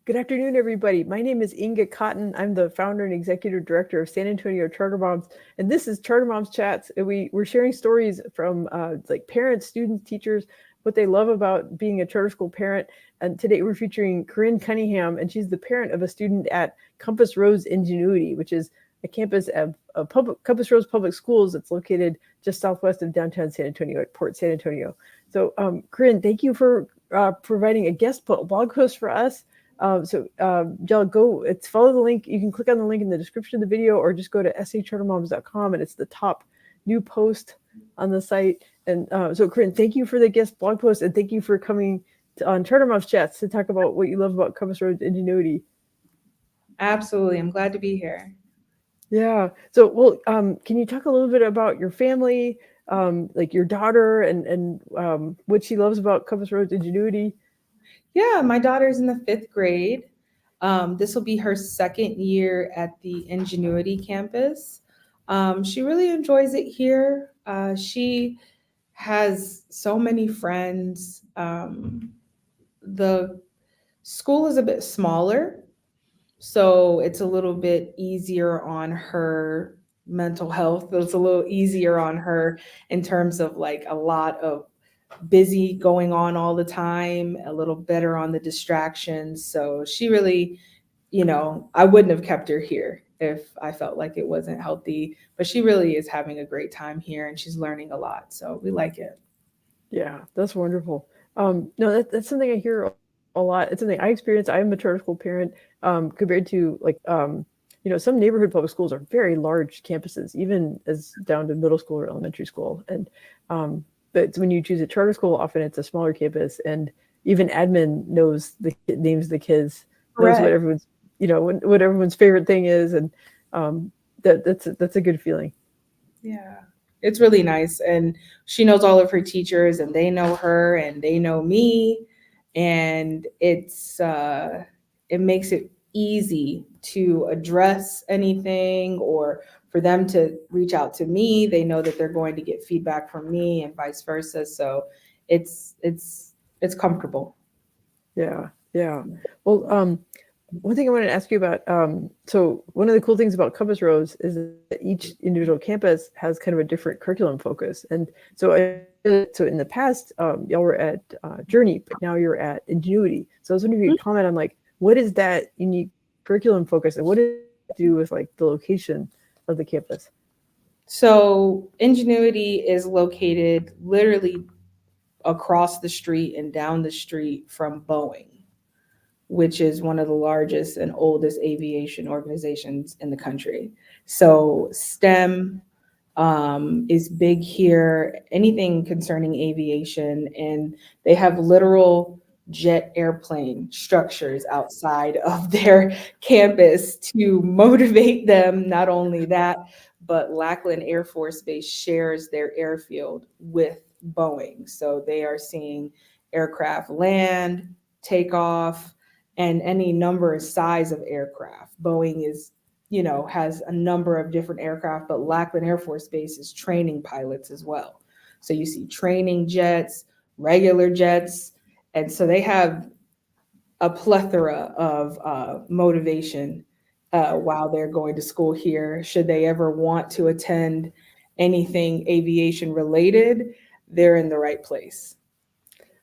Good afternoon, everybody. My name is Inga Cotton. I'm the founder and executive director of San Antonio Charter Moms, and this is Charter Moms Chats. And we're sharing stories from like parents, students, teachers, what they love about being a charter school parent. And today we're featuring Corinne Cunningham, and she's the parent of a student at Compass Rose Ingenuity, which is a campus of Compass Rose Public Schools that's located just southwest of downtown San Antonio at Port San Antonio. So, Corinne, thank you for providing a guest blog post for us. Y'all follow the link. You can click on the link in the description of the video or just go to sachartermoms.com and it's the top new post on the site. And so, Corinne, thank you for the guest blog post and thank you for coming on Charter Moms Chats to talk about what you love about Compass Rose Ingenuity. Absolutely. I'm glad to be here. Yeah. So, well, can you talk a little bit about your family, like your daughter and what she loves about Compass Rose Ingenuity? Yeah, my daughter's in the 5th grade. This will be her 2nd year at the Ingenuity campus. She really enjoys it here. She has so many friends. The school is a bit smaller, so it's a little bit easier on her mental health. It's a little easier on her in terms of like a lot of busy going on all the time, a little better on the distractions. So she really, I wouldn't have kept her here if I felt like it wasn't healthy, but she really is having a great time here and she's learning a lot. So we like it. Yeah, that's wonderful. No, that's something I hear a lot. It's something I experience. I'm a charter school parent compared to some neighborhood public schools are very large campuses, even as down to middle school or elementary school. And but when you choose a charter school, often it's a smaller campus, and even admin knows the names of the kids, knows what Correct. everyone's what everyone's favorite thing is, and that's a good feeling. Yeah. It's really nice. And she knows all of her teachers and they know her and they know me. And it makes it easy to address anything or for them to reach out to me. They know that they're going to get feedback from me and vice versa. So it's comfortable. Yeah, yeah. Well, one thing I wanted to ask you about, so one of the cool things about Compass Rose is that each individual campus has kind of a different curriculum focus. And so in the past, y'all were at Journey, but now you're at Ingenuity. So I was wondering if you could comment on like, what is that unique curriculum focus and what does it do with like the location of the campus? So Ingenuity is located literally across the street and down the street from Boeing, which is one of the largest and oldest aviation organizations in the country. So STEM is big here, anything concerning aviation, and they have literal jet airplane structures outside of their campus to motivate them. Not only that, but Lackland Air Force Base shares their airfield with Boeing. So they are seeing aircraft land, take off, and any number of size of aircraft. Boeing is, has a number of different aircraft, but Lackland Air Force Base is training pilots as well. So you see training jets, regular jets, and so they have a plethora of motivation while they're going to school here. Should they ever want to attend anything aviation related, they're in the right place.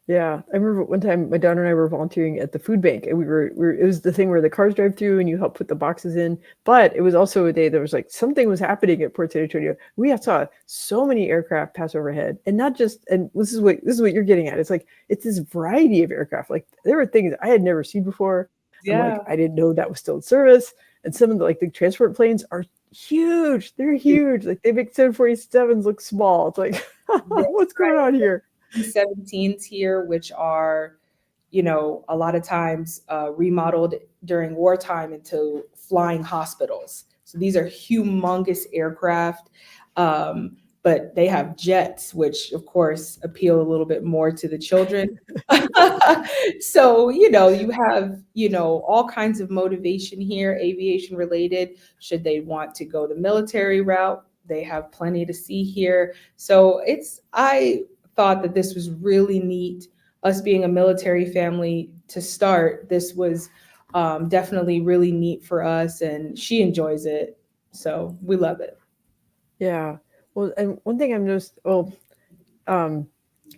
Yeah, I remember one time my daughter and I were volunteering at the food bank, and it was the thing where the cars drive through and you help put the boxes in. But it was also a day there was like something was happening at Port San Antonio. We saw so many aircraft pass overhead, and not just. And this is what you're getting at. It's like it's this variety of aircraft. Like there were things I had never seen before. I'm like Yeah. I didn't know that was still in service. And some of the transport planes are huge. They're huge. Like they make 747s look small. It's like what's going on here? B-17s here, which are, a lot of times remodeled during wartime into flying hospitals. So these are humongous aircraft, but they have jets, which of course appeal a little bit more to the children. So, you have, all kinds of motivation here, aviation related. Should they want to go the military route, they have plenty to see here. So I thought that this was really neat. Us being a military family to start, this was Definitely really neat for us, and she enjoys it. So we love it. Yeah. Well, and one thing I've noticed, well, um,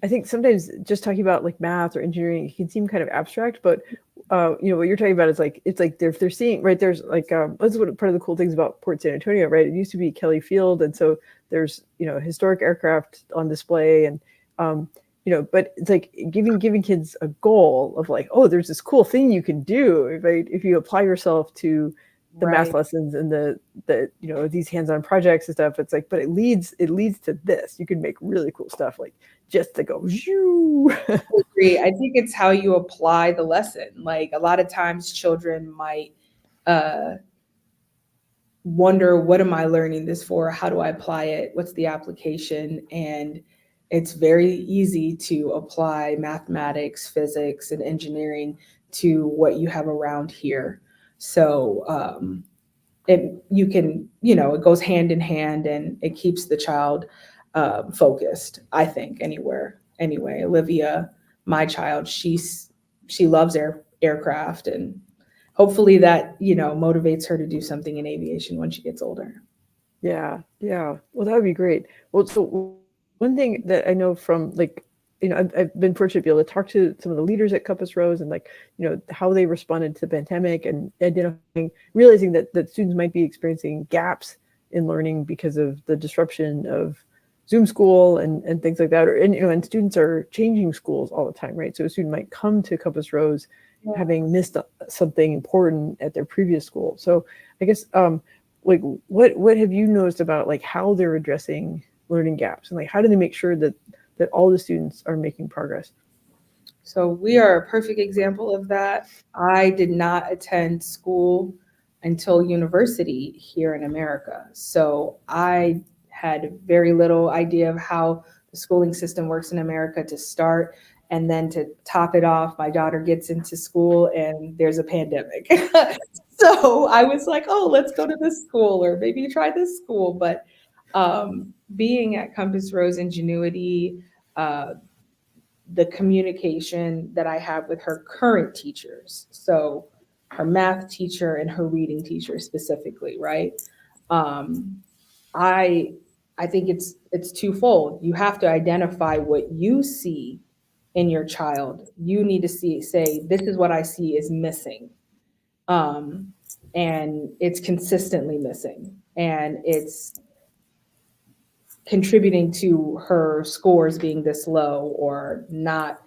I think sometimes just talking about like math or engineering it can seem kind of abstract, but what you're talking about is like it's like they're seeing right there's like that's what part of the cool things about Port San Antonio, right? It used to be Kelly Field, and so there's historic aircraft on display, and um, but it's like giving kids a goal of like, oh, there's this cool thing you can do, right? If you apply yourself to the math Right. lessons and the these hands-on projects and stuff. It's like, but it leads to this. You can make really cool stuff like just to go shoo. I agree. I think it's how you apply the lesson. Like a lot of times children might uh, wonder, what am I learning this for? How do I apply it? What's the application? And it's very easy to apply mathematics, physics, and engineering to what you have around here. So you can, it goes hand in hand, and it keeps the child focused, I think, anyway. Olivia, my child, she loves aircraft, and hopefully that, motivates her to do something in aviation when she gets older. Yeah, yeah. Well, that would be great. Well, so one thing that I know from like, I've been fortunate to be able to talk to some of the leaders at Compass Rose and like, how they responded to the pandemic and identifying, realizing that students might be experiencing gaps in learning because of the disruption of Zoom school and things like that. And students are changing schools all the time, right? So a student might come to Compass Rose having missed something important at their previous school. So I guess like what have you noticed about like how they're addressing learning gaps and like how do they make sure that all the students are making progress? So we are a perfect example of that. I did not attend school until university here in America. So I had very little idea of how the schooling system works in America to start. And then to top it off, my daughter gets into school and there's a pandemic. So I was like, oh, let's go to this school or maybe try this school. But being at Compass Rose Ingenuity, uh, the communication that I have with her current teachers. So her math teacher and her reading teacher specifically, right? Um, I I think it's twofold. You have to identify what you see in your child. You need to say, this is what I see is missing. Um, and it's consistently missing. And it's contributing to her scores being this low or not.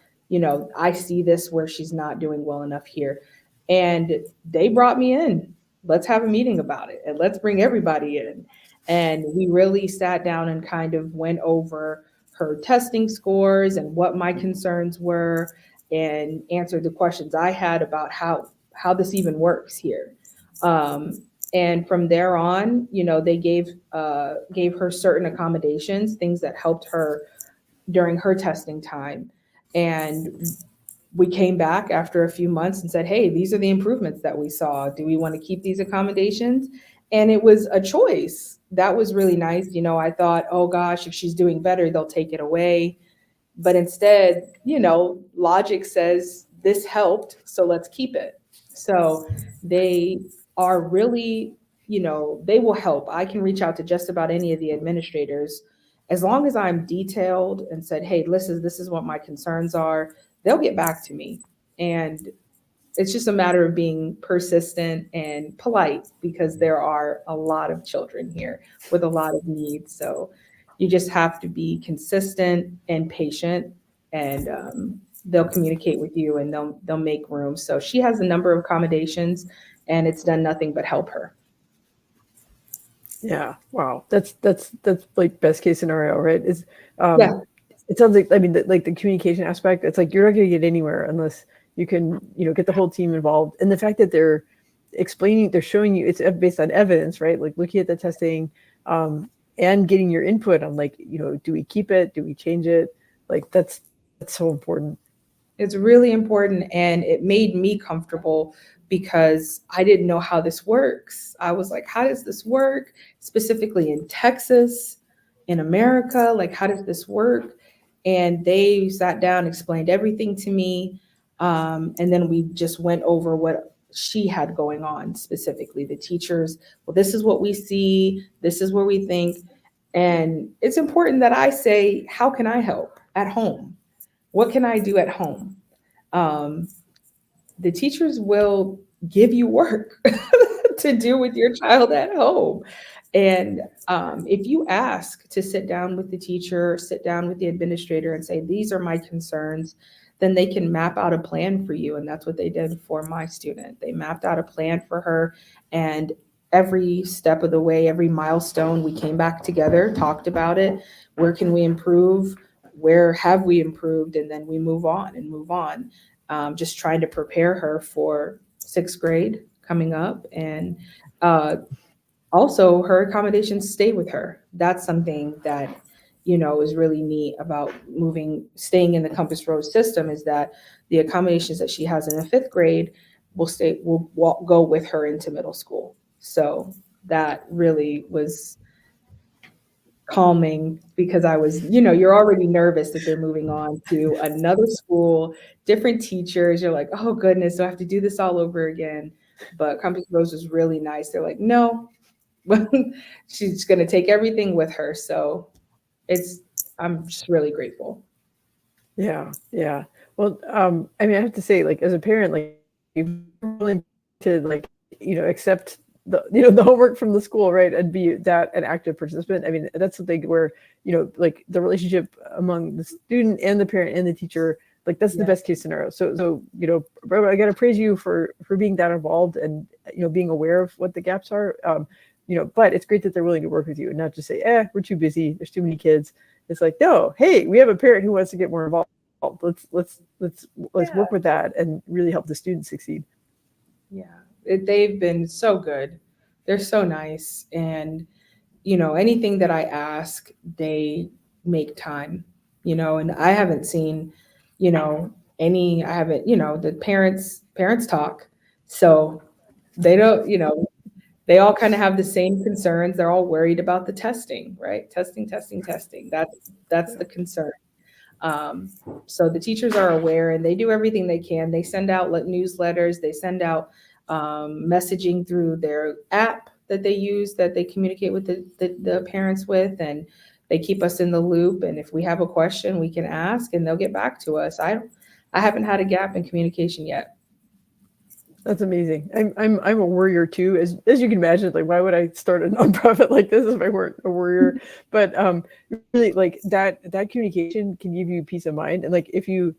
I see this where she's not doing well enough here. And they brought me in. Let's have a meeting about it and let's bring everybody in. And we really sat down and kind of went over her testing scores and what my concerns were, and answered the questions I had about how this even works here. um, and from there on, they gave her certain accommodations, things that helped her during her testing time. And we came back after a few months and said, hey, these are the improvements that we saw. Do we want to keep these accommodations? And it was a choice. That was really nice. I thought, oh gosh, if she's doing better, they'll take it away. But instead, logic says this helped, so let's keep it. So they are really, they will help. I can reach out to just about any of the administrators. As long as I'm detailed and said, hey, this is what my concerns are, they'll get back to me. And it's just a matter of being persistent and polite, because there are a lot of children here with a lot of needs. So you just have to be consistent and patient, and they'll communicate with you and they'll make room. So she has a number of accommodations, and it's done nothing but help her. Yeah, wow, that's like best case scenario, right? Is um Yeah. it sounds like, I mean, like the communication aspect, it's like you're not going to get anywhere unless you can get the whole team involved, and the fact that they're showing you it's based on evidence, right? Like looking at the testing, um and getting your input on like, do we keep it, do we change it, like that's so important. It's really important, and it made me comfortable because I didn't know how this works. I was like, how does this work? Specifically in Texas, in America, like how does this work? And they sat down, explained everything to me. And then we just went over what she had going on specifically. The teachers, well, this is what we see, this is where we think. And it's important that I say, how can I help at home? What can I do at home? Um, the teachers will give you work to do with your child at home. And if you ask to sit down with the teacher, sit down with the administrator and say, these are my concerns, then they can map out a plan for you. And that's what they did for my student. They mapped out a plan for her. And every step of the way, every milestone, we came back together, talked about it. Where can we improve? Where have we improved? And then we move on and move on. Just trying to prepare her for sixth grade coming up. And uh, also her accommodations stay with her. That's something that, is really neat about staying in the Compass Rose system, is that the accommodations that she has in the fifth grade will go with her into middle school. So that really was calming, because I was, you're already nervous that they're moving on to another school, different teachers. You're like, oh goodness, do I have to do this all over again? But Compass Rose was really nice. They're like, no, she's going to take everything with her. So it's, I'm just really grateful. Yeah, yeah. Well, I mean, I have to say, like, as a parent, like, you're willing to, like, accept the homework from the school, right, and be that an active participant. I mean, that's something where, like, the relationship among the student and the parent and the teacher, like, that's the Yeah. best case scenario. So I got to praise you for being that involved and being aware of what the gaps are. But it's great that they're willing to work with you and not just say, we're too busy, there's too many kids. It's like, no, hey, we have a parent who wants to get more involved. Let's Yeah. work with that and really help the students succeed. Yeah. They've been so good. They're so nice. And, anything that I ask, they make time, and I haven't seen, I haven't, the parents talk. So they don't, they all kind of have the same concerns. They're all worried about the testing, right? Testing, testing, testing. That's the concern. Um, so the teachers are aware and they do everything they can. They send out newsletters, they send out messaging through their app that they use, that they communicate with the parents with, and they keep us in the loop. And if we have a question, we can ask and they'll get back to us. I haven't had a gap in communication yet. That's amazing. I'm a warrior too, as you can imagine. Like, why would I start a nonprofit like this if I weren't a warrior? But really, like that communication can give you peace of mind. And like, if you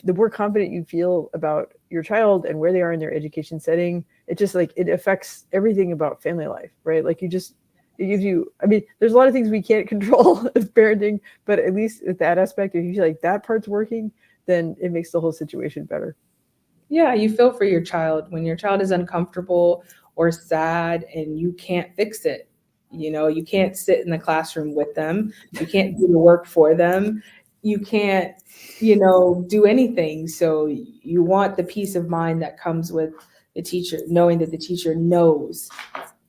the more confident you feel about your child and where they are in their education setting, it just like it affects everything about family life, right? Like, it gives you. I mean, there's a lot of things we can't control as parenting, but at least at that aspect, if you feel like that part's working, then it makes the whole situation better. Yeah, you feel for your child when your child is uncomfortable or sad and you can't fix it. You can't sit in the classroom with them. You can't do the work for them. You can't, do anything. So you want the peace of mind that comes with the teacher, knowing that the teacher knows,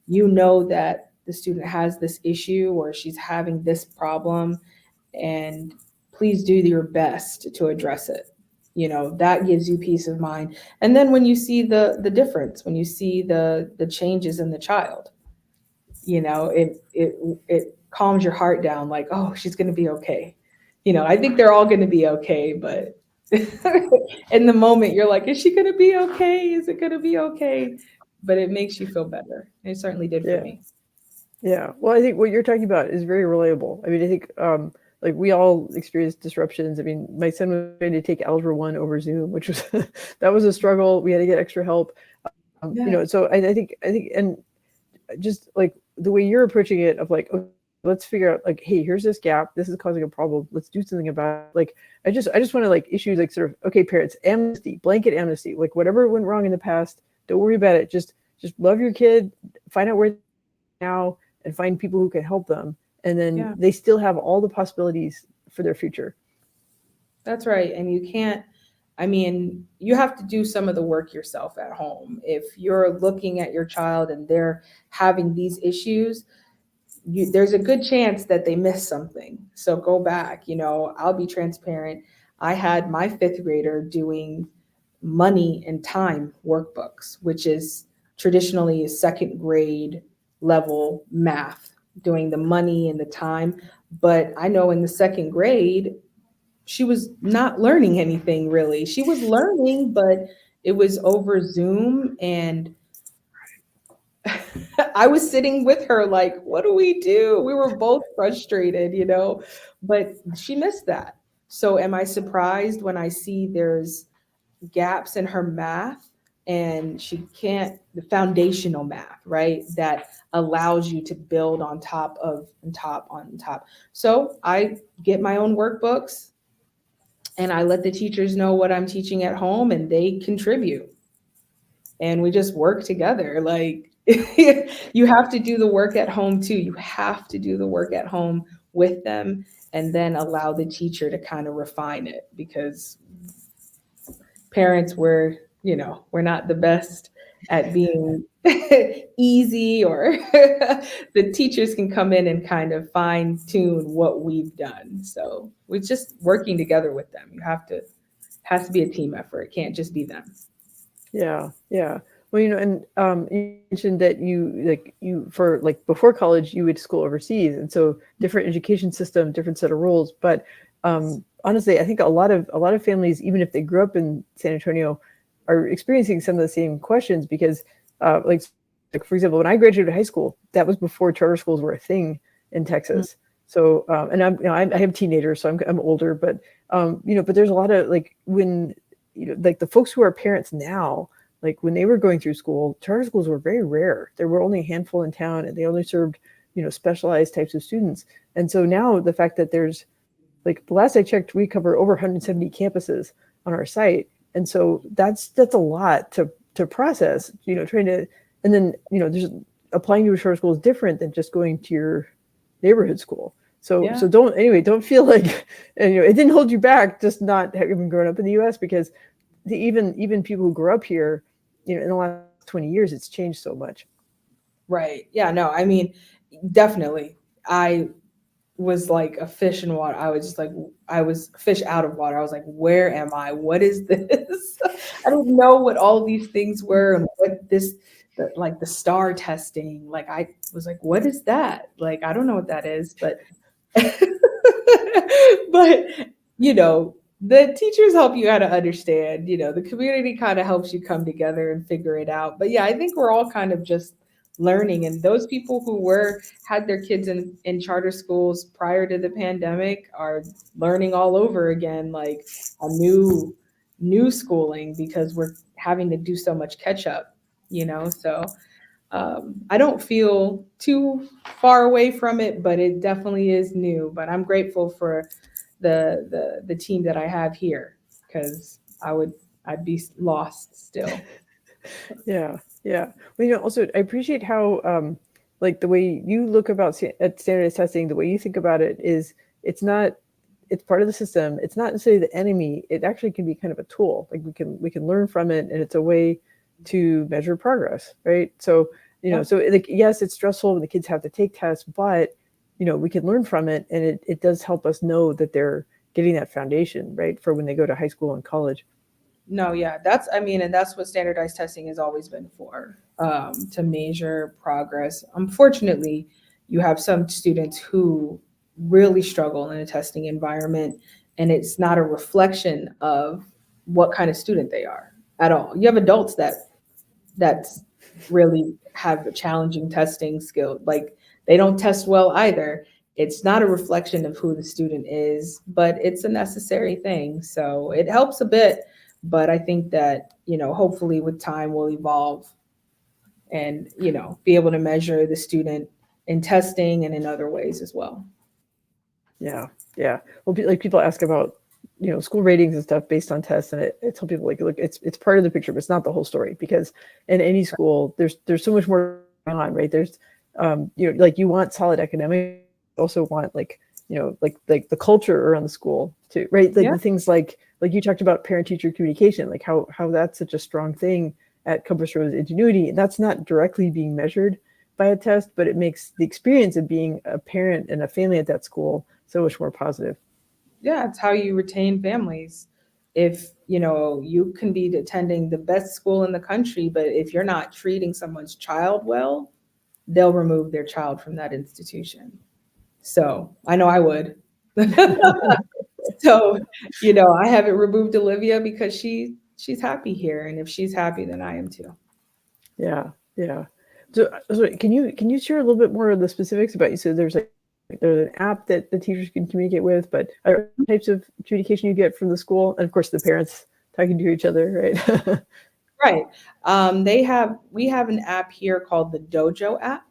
that the student has this issue or she's having this problem, and please do your best to address it. That gives you peace of mind. And then when you see the difference, when you see the changes in the child, it calms your heart down, like, oh, she's going to be okay. I think they're all going to be okay, but in the moment you're like, is she going to be okay? Is it going to be okay? But it makes you feel better. It certainly did for Yeah. me. Yeah. Well, I think what you're talking about is very relatable. I mean, I think like we all experienced disruptions. I mean, my son was trying to take Algebra 1 over Zoom, which was that was a struggle. We had to get extra help. Yeah. So I think, and just like the way you're approaching it of like, okay, let's figure out like, hey, here's this gap. This is causing a problem. Let's do something about it. Like, I just want to like issue like sort of, okay, parents, amnesty, blanket amnesty, like whatever went wrong in the past, don't worry about it. Just love your kid, find out where now and find people who can help them. And then Yeah. they still have all the possibilities for their future. That's right. And you can't, I mean, you have to do some of the work yourself at home. If you're looking at your child and they're having these issues, there's a good chance that they missed something. So go back, I'll be transparent. I had my fifth grader doing money and time workbooks, which is traditionally a second grade level math, doing the money and the time. But I know in the second grade, she was not learning anything really. She was learning, but it was over Zoom. And I was sitting with her like, what do we do? We were both frustrated, but she missed that. So am I surprised when I see there's gaps in her math and she can't, the foundational math, right? That allows you to build on top of, on top on top. So I get my own workbooks and I let the teachers know what I'm teaching at home and they contribute and we just work together. Like you have to do the work at home too. You have to do the work at home with them and then allow the teacher to kind of refine it because parents were, we're not the best at being easy or the teachers can come in and kind of fine tune what we've done. So we're just working together with them. Has to be a team effort. It can't just be them. Yeah, yeah. Well, and you mentioned that you for like before college you went to school overseas, and so different education system, different set of rules. But honestly, I think a lot of families, even if they grew up in San Antonio, are experiencing some of the same questions because, like for example, when I graduated high school, that was before charter schools were a thing in Texas. So, and I have teenagers, so I'm older, but but there's a lot of like when like the folks who are parents now, like when they were going through school, charter schools were very rare. There were only a handful in town and they only served, specialized types of students. And so now the fact that there's like the last I checked, we cover over 170 campuses on our site. And so that's a lot to process, trying to, and then, there's applying to a charter school is different than just going to your neighborhood school. So Yeah. so don't feel like it didn't hold you back just not having grown up in the US because even people who grew up here, in the last 20 years, it's changed so much. Right. Yeah, no, I mean, definitely. I was like a fish in water. I was just like, I was a fish out of water. I was like, where am I? What is this? I didn't know what all these things were and what this, like the star testing. Like, I was like, what is that? Like, I don't know what that is, but, but, the teachers help you how to understand, the community kind of helps you come together and figure it out. But yeah, I think we're all kind of just learning. And those people who had their kids in charter schools prior to the pandemic are learning all over again, like a new schooling because we're having to do so much catch up, so I don't feel too far away from it, but it definitely is new. But I'm grateful for the team that I have here because I'd be lost still. Yeah, yeah. Well, also I appreciate how like the way you look at standardized testing, the way you think about it is it's part of the system. It's not necessarily the enemy. It actually can be kind of a tool. Like we can learn from it, and it's a way to measure progress, right? So so like yes, it's stressful when the kids have to take tests, but we can learn from it, and it does help us know that they're getting that foundation, right, for when they go to high school and college. No, yeah, and that's what standardized testing has always been for, to measure progress. Unfortunately, you have some students who really struggle in a testing environment, and it's not a reflection of what kind of student they are at all. You have adults that's really have a challenging testing skill. Like they don't test well either. It's not a reflection of who the student is, but it's a necessary thing. So it helps a bit. But I think that, hopefully with time we'll evolve and, be able to measure the student in testing and in other ways as well. Yeah, yeah. Well, like people ask about school ratings and stuff based on tests, and I tell people like, look, it's part of the picture, but it's not the whole story because in any school there's so much more going on, right? There's like you want solid academics, you also want like like the culture around the school too, right? Like Yeah. the things like you talked about parent teacher communication, like how that's such a strong thing at Compass Rose Ingenuity, and that's not directly being measured by a test, but it makes the experience of being a parent and a family at that school so much more positive. Yeah, it's how you retain families. if you can be attending the best school in the country, but if you're not treating someone's child well, they'll remove their child from that institution. So I know I would. So, I haven't removed Olivia because she's happy here. And if she's happy, then I am too. Yeah, yeah. So can you share a little bit more of the specifics about you? So there's an app that the teachers can communicate with, but are types of communication you get from the school, and of course the parents talking to each other, right? Right. We have an app here called the Dojo app,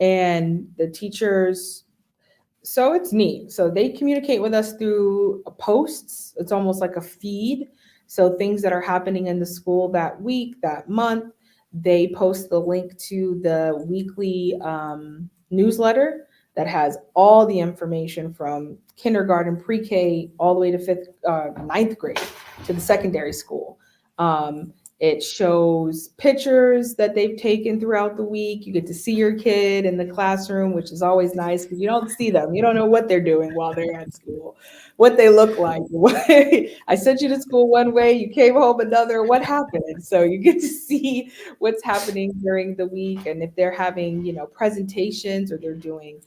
and the teachers, so it's neat. So they communicate with us through posts. It's almost like a feed. So things that are happening in the school that week, that month, they post the link to the weekly newsletter that has all the information from kindergarten, pre-K, all the way to ninth grade to the secondary school. It shows pictures that they've taken throughout the week. You get to see your kid in the classroom, which is always nice because you don't see them. You don't know what they're doing while they're at school, what they look like. I sent you to school one way, you came home another. What happened? So you get to see what's happening during the week. And if they're having, presentations, or they're doing,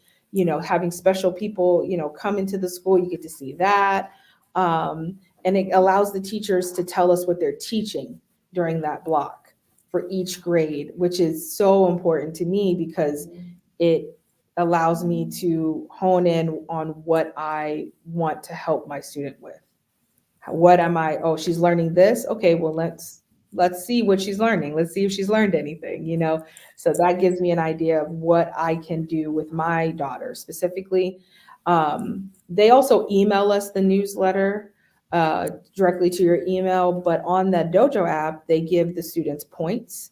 having special people, come into the school, you get to see that. And it allows the teachers to tell us what they're teaching during that block for each grade, which is so important to me because it allows me to hone in on what I want to help my student with. What am I? Oh, she's learning this. Okay, well, let's see what she's learning. Let's see if she's learned anything. So that gives me an idea of what I can do with my daughter specifically. They also email us the newsletter directly to your email, but on that Dojo app, they give the students points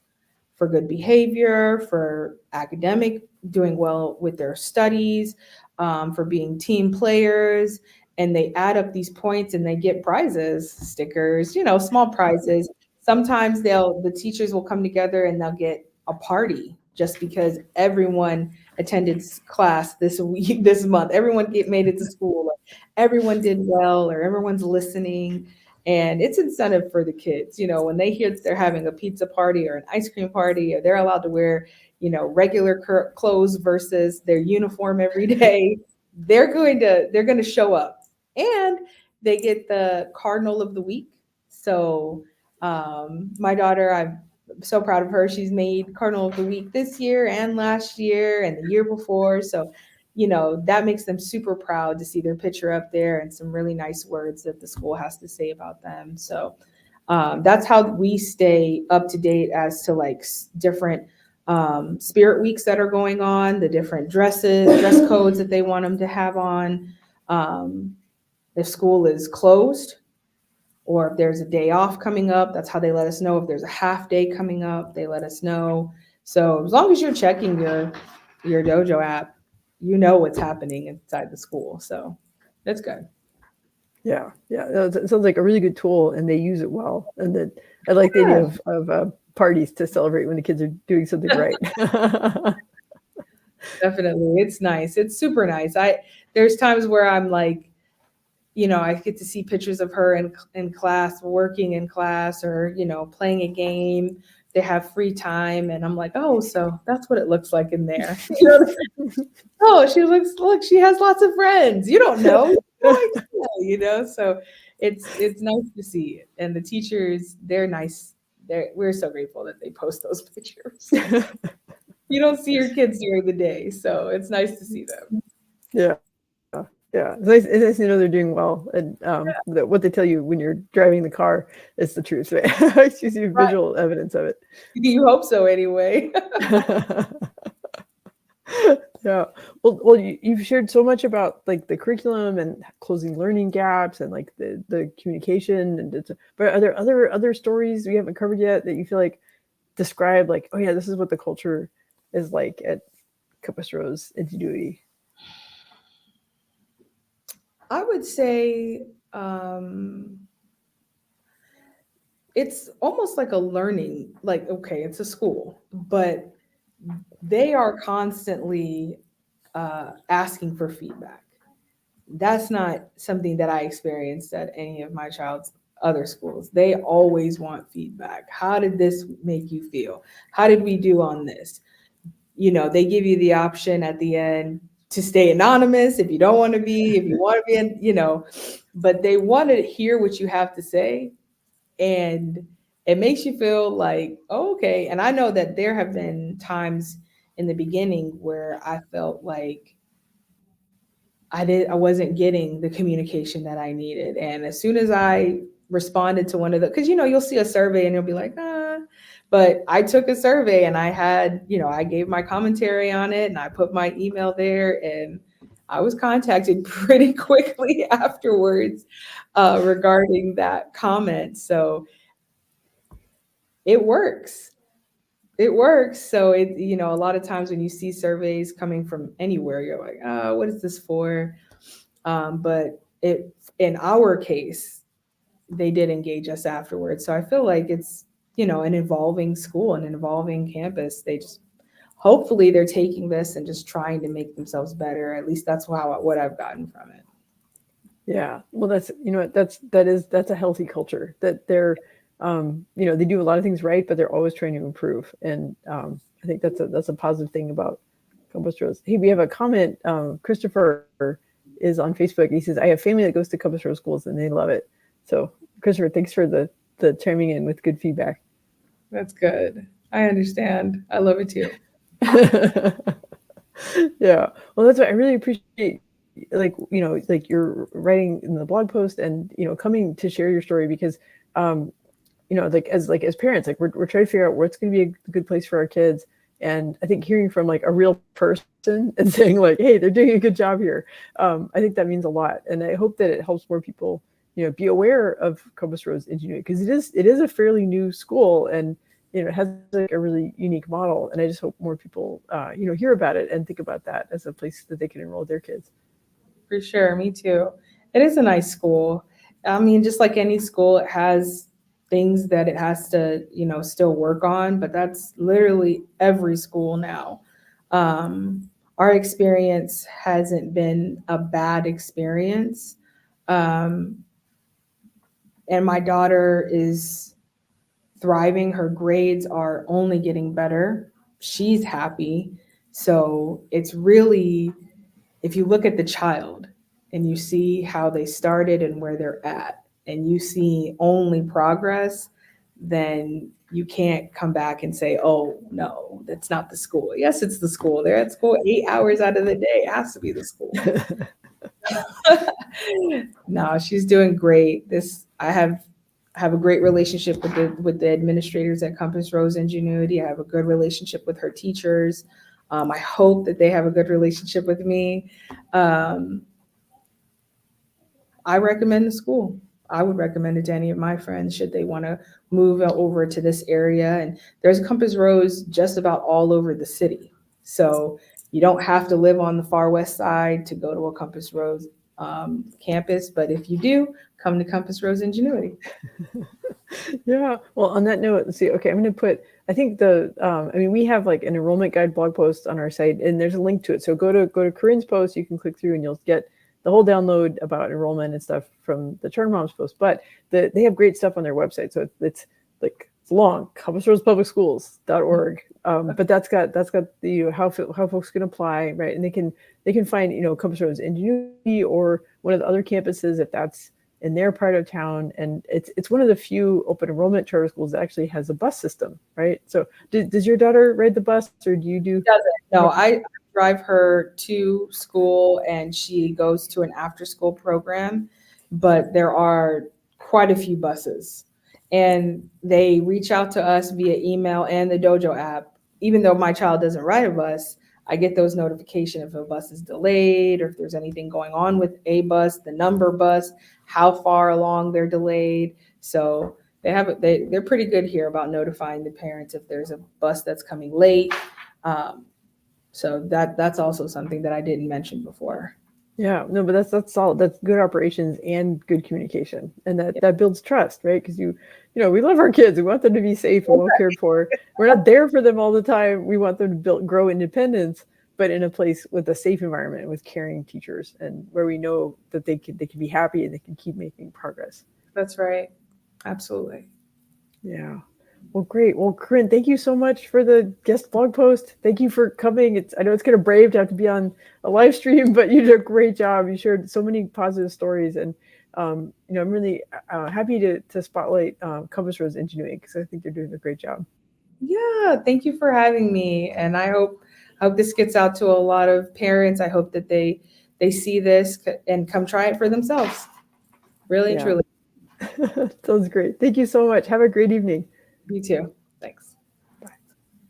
for good behavior, for academic, doing well with their studies, for being team players. And they add up these points and they get prizes, stickers, small prizes. Sometimes the teachers will come together and they'll get a party just because everyone attended class this week, this month. Everyone made it to school. Everyone did well, or everyone's listening. And it's incentive for the kids, when they hear that they're having a pizza party or an ice cream party, or they're allowed to wear, regular clothes versus their uniform every day, they're going to show up. And they get the Cardinal of the Week. So my daughter, I'm so proud of her. She's made Cardinal of the Week this year and last year and the year before. So that makes them super proud to see their picture up there and some really nice words that the school has to say about them. So that's how we stay up to date as to like different spirit weeks that are going on, the different dress codes that they want them to have on. If school is closed, or if there's a day off coming up, that's how they let us know. If there's a half day coming up, they let us know. So as long as you're checking your Dojo app, you know what's happening inside the school. So that's good. Yeah, yeah. It sounds like a really good tool, and they use it well. And that I like the idea of parties to celebrate when the kids are doing something right. Definitely. It's nice. It's super nice. There's times where I'm like, I get to see pictures of her in class, working in class, or, playing a game. They have free time. And I'm like, oh, so that's what it looks like in there. Oh, look, she has lots of friends. You don't know. So it's nice to see it. And the teachers, they're nice. We're so grateful that they post those pictures. You don't see your kids during the day, so it's nice to see them. Yeah. Yeah, it's nice to know they're doing well, and that what they tell you when you're driving the car is the truth, right? You see visual evidence of it. You hope so, anyway. Yeah. Well, you've shared so much about like the curriculum and closing learning gaps and like the communication, but are there other stories we haven't covered yet that you feel like describe like, oh yeah, this is what the culture is like at Compass Rose Ingenuity? I would say it's almost like a learning, like, okay, it's a school, but they are constantly asking for feedback. That's not something that I experienced at any of my child's other schools. They always want feedback. How did this make you feel? How did we do on this? They give you the option at the end to stay anonymous if you don't want to be, if you want to be but they want to hear what you have to say. And it makes you feel like, oh, okay. And I know that there have been times in the beginning where I felt like I wasn't getting the communication that I needed. And as soon as I responded to one of the, because you'll see a survey and you'll be like, but I took a survey and I had, I gave my commentary on it and I put my email there, and I was contacted pretty quickly afterwards regarding that comment. So it works. It works. So a lot of times when you see surveys coming from anywhere, you're like, oh, what is this for? But in our case, they did engage us afterwards. So I feel like it's, an evolving school, an evolving campus. They just, hopefully they're taking this and just trying to make themselves better. At least that's what I've gotten from it. Yeah. Well, that's a healthy culture, that they're, they do a lot of things right, but they're always trying to improve. And I think that's a positive thing about Compass Rose. Hey, we have a comment. Christopher is on Facebook. He says, I have family that goes to Compass Rose schools and they love it. So Christopher, thanks for the chiming in with good feedback. That's good. I understand. I love it too. Yeah. Well, that's what I really appreciate. Like you're writing in the blog post and, coming to share your story, because, as parents, like we're trying to figure out what's going to be a good place for our kids. And I think hearing from like a real person and saying like, hey, they're doing a good job here. I think that means a lot. And I hope that it helps more people, be aware of Compass Rose Ingenuity, because it is a fairly new school, and, it has like a really unique model. And I just hope more people, hear about it and think about that as a place that they can enroll their kids. For sure. Me too. It is a nice school. I mean, just like any school, it has things that it has to, still work on, but that's literally every school now. Our experience hasn't been a bad experience. And my daughter is thriving. Her grades are only getting better. She's happy. So it's really, if you look at the child and you see how they started and where they're at, and you see only progress, then you can't come back and say, oh, no, that's not the school. Yes, it's the school. They're at school 8 hours out of the day. It has to be the school. No, she's doing great. I have a great relationship with the administrators at Compass Rose Ingenuity. I have a good relationship with her teachers. I hope that they have a good relationship with me. I recommend the school. I would recommend it to any of my friends should they want to move over to this area. And there's a Compass Rose just about all over the city. So you don't have to live on the far west side to go to a Compass Rose campus. But if you do, come to Compass Rose Ingenuity. Yeah. Well, on that note, let's see. Okay, I'm going to put, I think we have like an enrollment guide blog post on our site, and there's a link to it. So go to Corinne's post, you can click through and you'll get the whole download about enrollment and stuff from the Charter Moms post. But they have great stuff on their website. So it's long, compassrosepublicschools.org. But that's got the how folks can apply, right? And they can find, Compass Rose Ingenuity or one of the other campuses if that's in their part of town. And it's one of the few open enrollment charter schools that actually has a bus system, right? So does your daughter ride the bus, or do you do? She doesn't. No, I drive her to school and she goes to an after school program, but there are quite a few buses, and they reach out to us via email and the Dojo app. Even though my child doesn't ride a bus, I get those notifications if a bus is delayed or if there's anything going on with a bus, the number bus, how far along they're delayed. So they're pretty good here about notifying the parents if there's a bus that's coming late. So that's also something that I didn't mention before. Yeah, no, but that's solid. That's good operations and good communication, and that builds trust, right? Because we love our kids. We want them to be safe and well cared for. We're not there for them all the time. We want them to grow independence, but in a place with a safe environment, with caring teachers, and where we know that they can be happy and they can keep making progress. That's right. Absolutely. Yeah. Well, great. Well, Corinne, thank you so much for the guest blog post. Thank you for coming. I know it's kind of brave to have to be on a live stream, but you did a great job. You shared so many positive stories, and I'm really happy to spotlight Compass Rose Ingenuity because I think they're doing a great job. Yeah, thank you for having me. And I hope this gets out to a lot of parents. I hope that they see this and come try it for themselves. Really and Yeah. truly. Sounds great. Thank you so much. Have a great evening. You too. Thanks.